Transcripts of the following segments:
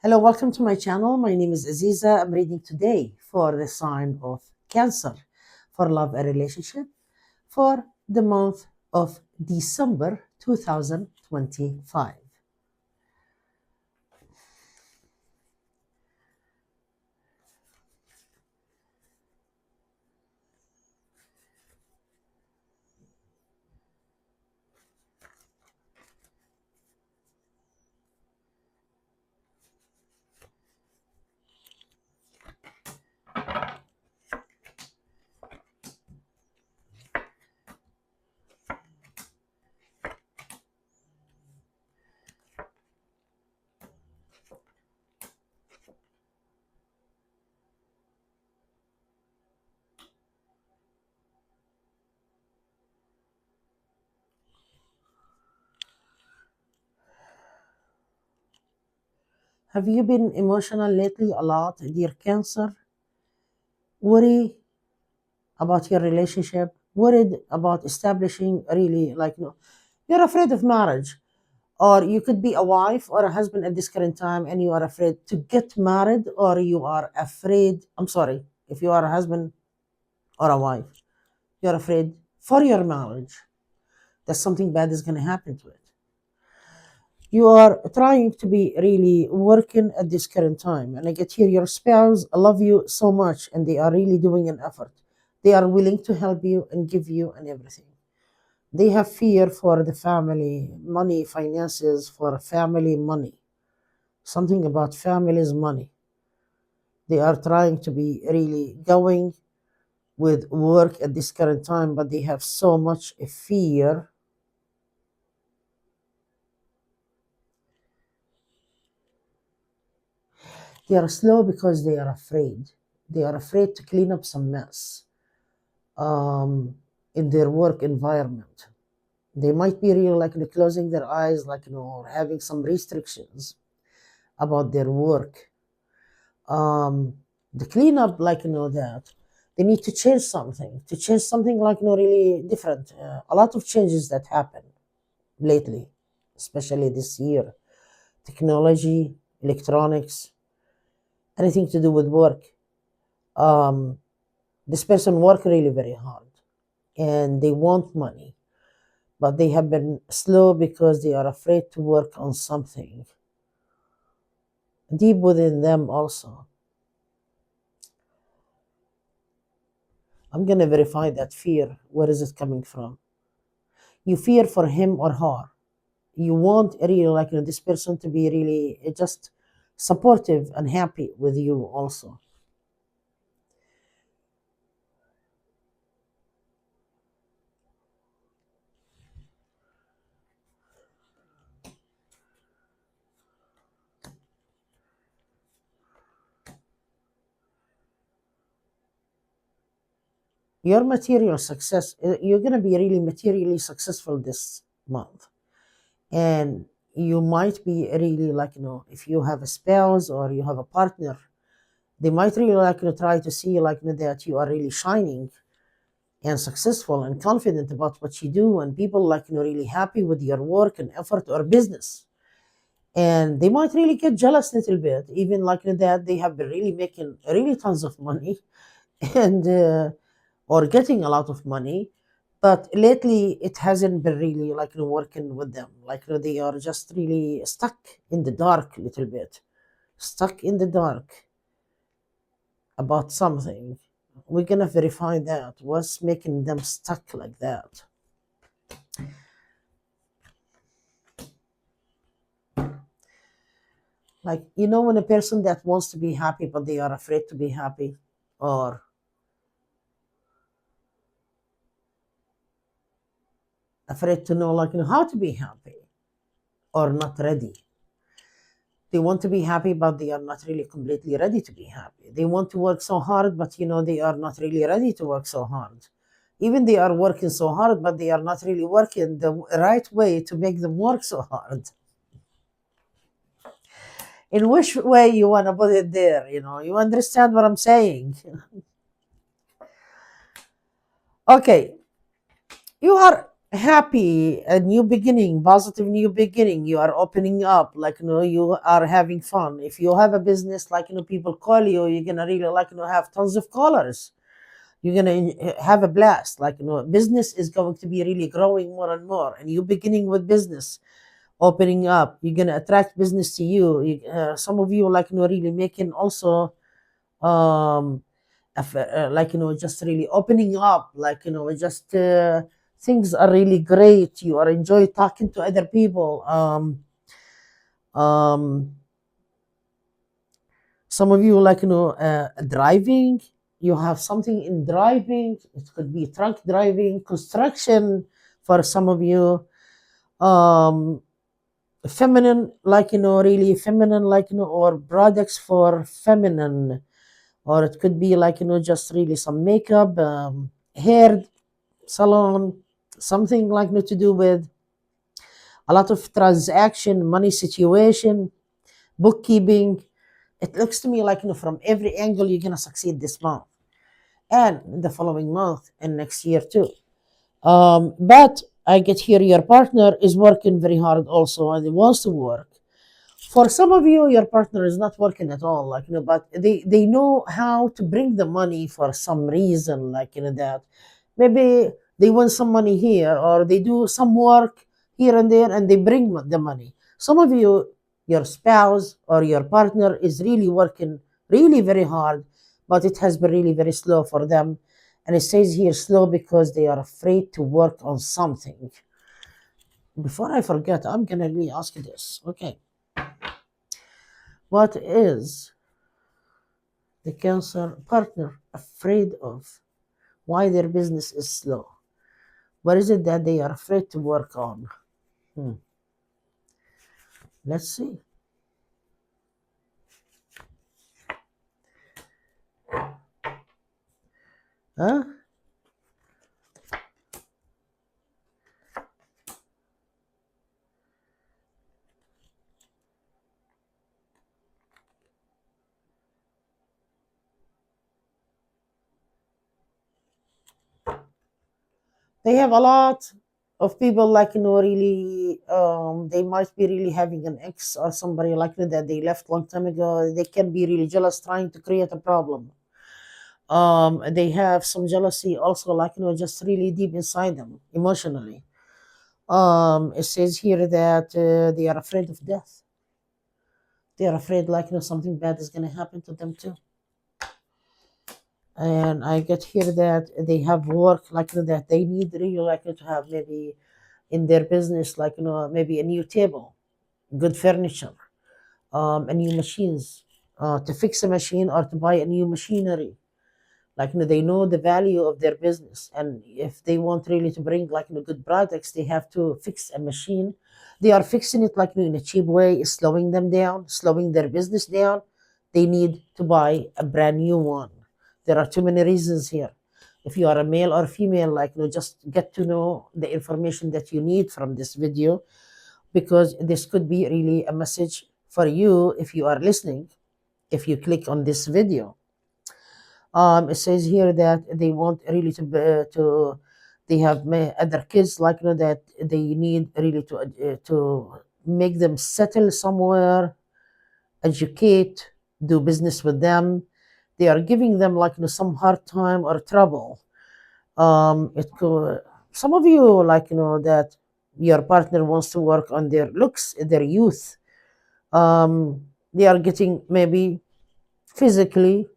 Hello, welcome to my channel. My name is Aziza. I'm reading today for the sign of Cancer, for love and relationship, for the month of December 2025. Have you been emotional lately a lot, dear Cancer? Worry about your relationship, worried about establishing really you're afraid of marriage, or you could be a wife or a husband at this current time and you are afraid to get married, or you are afraid, I'm sorry, if you are a husband or a wife, you're afraid for your marriage that something bad is going to happen to it. You are trying to be really working at this current time, and I get here your spouse love you so much and they are really doing an effort. They are willing to help you and give you and everything. They have fear for the family money, finances, for family money, something about family's money. They are trying to be really going with work at this current time, but they have so much fear. They are slow because they are afraid. They are afraid to clean up some mess um, in their work environment. They might be really closing their eyes, or having some restrictions about their work. Um, the cleanup, that they need to change something really different. A lot of changes that happen lately, especially this year. Technology, electronics, anything to do with work. Um, this person work really very hard and they want money, but they have been slow because they are afraid to work on something deep within them also. I'm going to verify that fear. Where is it coming from? You fear for him or her. You want really this person to be really just supportive and happy with you also. Your material success, you're going to be really materially successful this month. And you might be really if you have a spouse or you have a partner, they might really try to see that you are really shining and successful and confident about what you do, and people really happy with your work and effort or business. And they might really get jealous a little bit, even that they have been really making really tons of money and or getting a lot of money, but lately it hasn't been really working with them. They are just really stuck in the dark a little bit, stuck in the dark about something. We're gonna verify that. What's making them stuck like that? When a person that wants to be happy but they are afraid to be happy, or afraid to know how to be happy, or not ready. They want to be happy but they are not really completely ready to be happy. They want to work so hard but they are not really ready to work so hard. Even they are working so hard but they are not really working the right way to make them work so hard. In which way you want to put it there, you understand what I'm saying. Okay, you are happy, a new beginning, positive new beginning. You are opening up, like you are having fun. If you have a business, like people call you, you're gonna really like have tons of callers. You're gonna have a blast. Like business is going to be really growing more and more. And you beginning with business, opening up, you're gonna attract business to you. Some of you like really making also um like just really opening up, like just things are really great. You are enjoy talking to other people. Um some of you like driving, you have something in driving. It could be truck driving, construction for some of you. um Feminine, like really feminine, like or products for feminine, or it could be like just really some makeup, hair salon, something like to do with a lot of transaction, money situation, bookkeeping. It looks to me like from every angle you're gonna succeed this month and the following month and next year too. But I get here your partner is working very hard also and he wants to work. For some of you, your partner is not working at all, like but they know how to bring the money for some reason, like that maybe they win some money here or they do some work here and there and they bring the money. Some of you, your spouse or your partner is really working really very hard, but it has been really very slow for them. And it says here slow because they are afraid to work on something. Before I forget, I'm gonna really ask you this. Okay, what is the cancer partner afraid of? Why their business is slow? What is it that they are afraid to work on? Hmm. Let's see. Huh? They have a lot of people like really they might be really having an ex or somebody like that they left long time ago. They can be really jealous trying to create a problem. They have some jealousy also, like just really deep inside them emotionally. It says here that they are afraid of death. They are afraid like something bad is going to happen to them too. And I get here that they have work like that they need really like to have maybe in their business, like maybe a new table, good furniture, a new machines, to fix a machine or to buy a new machinery. Like they know the value of their business, and if they want really to bring like good products, they have to fix a machine. They are fixing it like in a cheap way, slowing them down, slowing their business down. They need to buy a brand new one. There are too many reasons here. If you are a male or female, like just get to know the information that you need from this video, because this could be really a message for you if you are listening. If you click on this video, it says here that they want really to they have other kids, like that they need really to make them settle somewhere, educate, do business with them. They are giving them like some hard time or trouble. It could, some of you like that your partner wants to work on their looks, their youth. They are getting maybe physically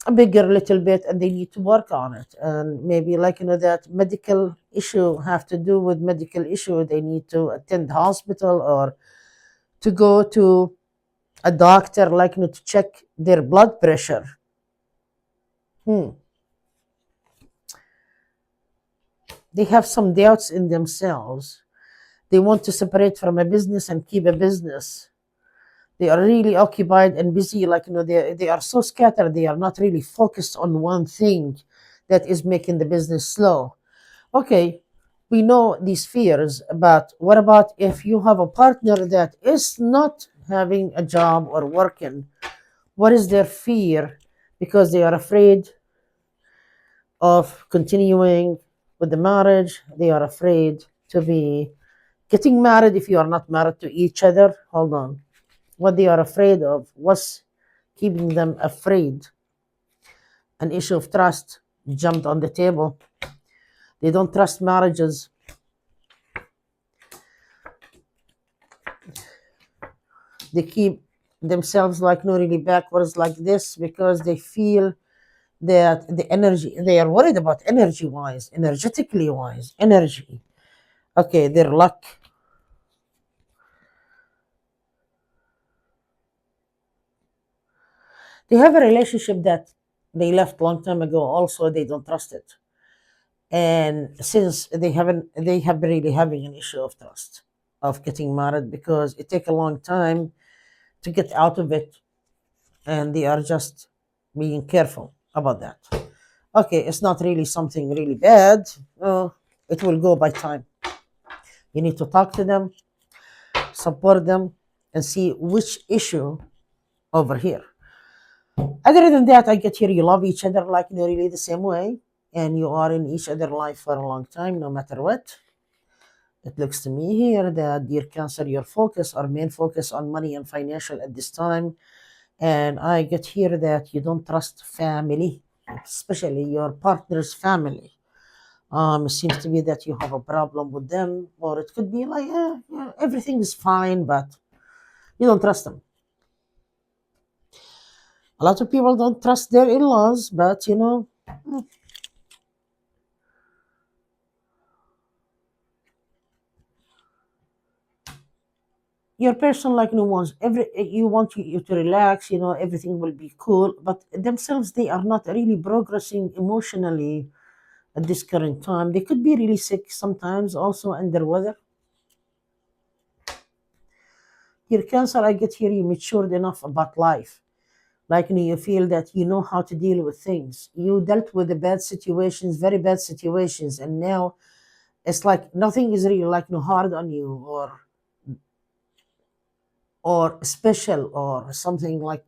a bigger little bit and they need to work on it, and maybe like that medical issue have to do with medical issue, they need to attend hospital or to go to a doctor, like to check their blood pressure. Hmm. They have some doubts in themselves. They want to separate from a business and keep a business. They are really occupied and busy, like they are so scattered, they are not really focused on one thing that is making the business slow. Okay, we know these fears, but what about if you have a partner that is not having a job or working? What is their fear? Because they are afraid of continuing with the marriage. They are afraid to be getting married if you are not married to each other. Hold on. What they are afraid of, what's keeping them afraid? An issue of trust jumped on the table. They don't trust marriages. They keep themselves like no really backwards like this because they feel that the energy, they are worried about energy wise, energetically wise, energy. Okay, their luck. They have a relationship that they left long time ago. Also, they don't trust it. And since they have been really having an issue of trust of getting married because it take a long time to get out of it, and they are just being careful about that. Okay, it's not really something really bad. It will go by time. You need to talk to them, support them, and see which issue over here. Other than that, I get here you love each other like really the same way, and you are in each other life for a long time, no matter what. It looks to me here that, dear Cancer, your focus or main focus on money and financial at this time. And I get here that you don't trust family, especially your partner's family. It seems to be that you have a problem with them, or it could be like, yeah, everything is fine, but you don't trust them. A lot of people don't trust their in laws, but your person like no one's every you want you to relax, everything will be cool, but themselves they are not really progressing emotionally at this current time. They could be really sick sometimes, also under weather. Your Cancer, I get here you matured enough about life. Like you feel that you know how to deal with things. You dealt with the bad situations, very bad situations, and now it's like nothing is really like no hard on you, or special or something like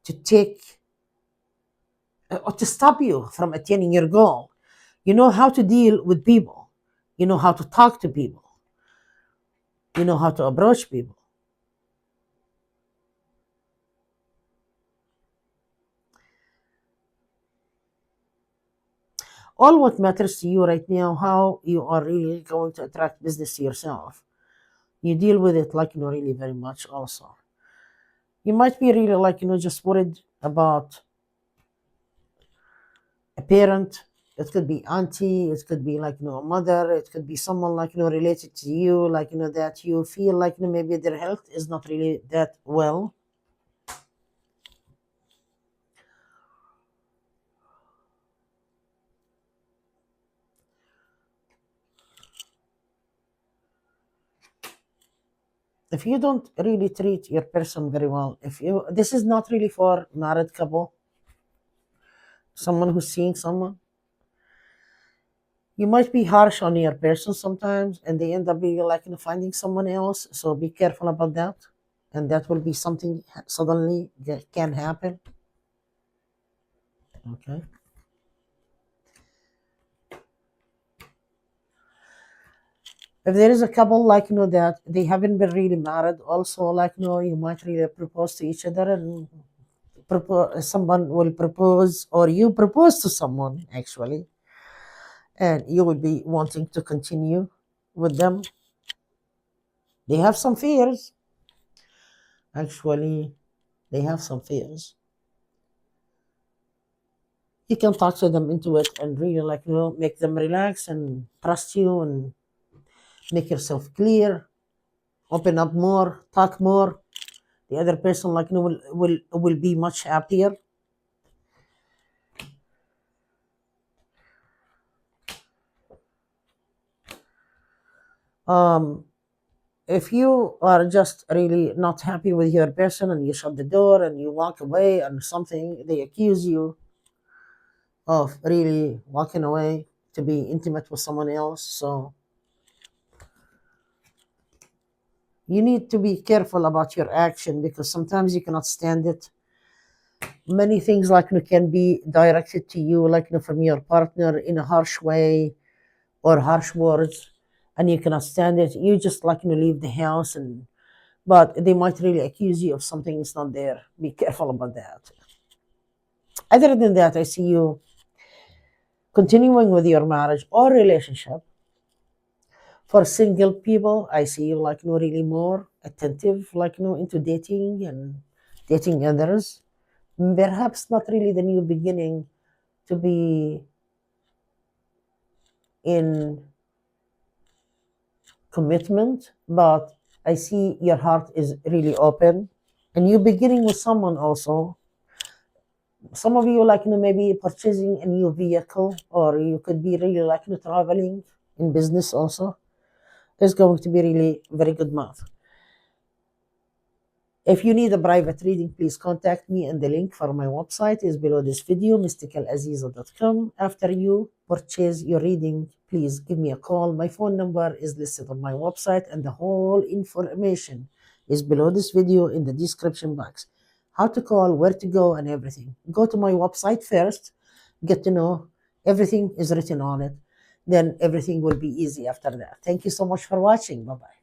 to take or to stop you from attaining your goal. You know how to deal with people. You know how to talk to people. You know how to approach people. All what matters to you right now, how you are really going to attract business to yourself. You deal with it like really very much also. You might be really like just worried about a parent. It could be auntie, it could be like a mother, it could be someone like related to you, like that you feel like maybe their health is not really that well. If you don't really treat your person very well, if you this is not really for married couple, someone who's seeing someone, you might be harsh on your person sometimes, and they end up being like finding someone else. So be careful about that, and that will be something suddenly that can happen. Okay. If there is a couple like that they haven't been really married, also like you might really propose to each other, and someone will propose, or you propose to someone actually, and you will be wanting to continue with them. They have some fears. Actually, they have some fears. You can talk to them into it and really like make them relax and trust you and make yourself clear, open up more, talk more. The other person like will be much happier. Um, if you are just really not happy with your person and you shut the door and you walk away and something, they accuse you of really walking away to be intimate with someone else. So you need to be careful about your action because sometimes you cannot stand it. Many things like can be directed to you like from your partner in a harsh way or harsh words, and you cannot stand it. You just leave the house, and but they might really accuse you of something that's not there. Be careful about that. Other than that, I see you continuing with your marriage or relationship. For single people, I see you really more attentive, into dating and dating others. Perhaps not really the new beginning to be in commitment, but I see your heart is really open, and you beginning with someone also. Some of you maybe purchasing a new vehicle, or you could be really traveling in business also. It's going to be really very good month. If you need a private reading, please contact me, and the link for my website is below this video, mysticalaziza.com. After you purchase your reading, please give me a call. My phone number is listed on my website, and the whole information is below this video in the description box. How to call, where to go, and everything. Go to my website first, get to know everything is written on it. Then everything will be easy after that. Thank you so much for watching. Bye-bye.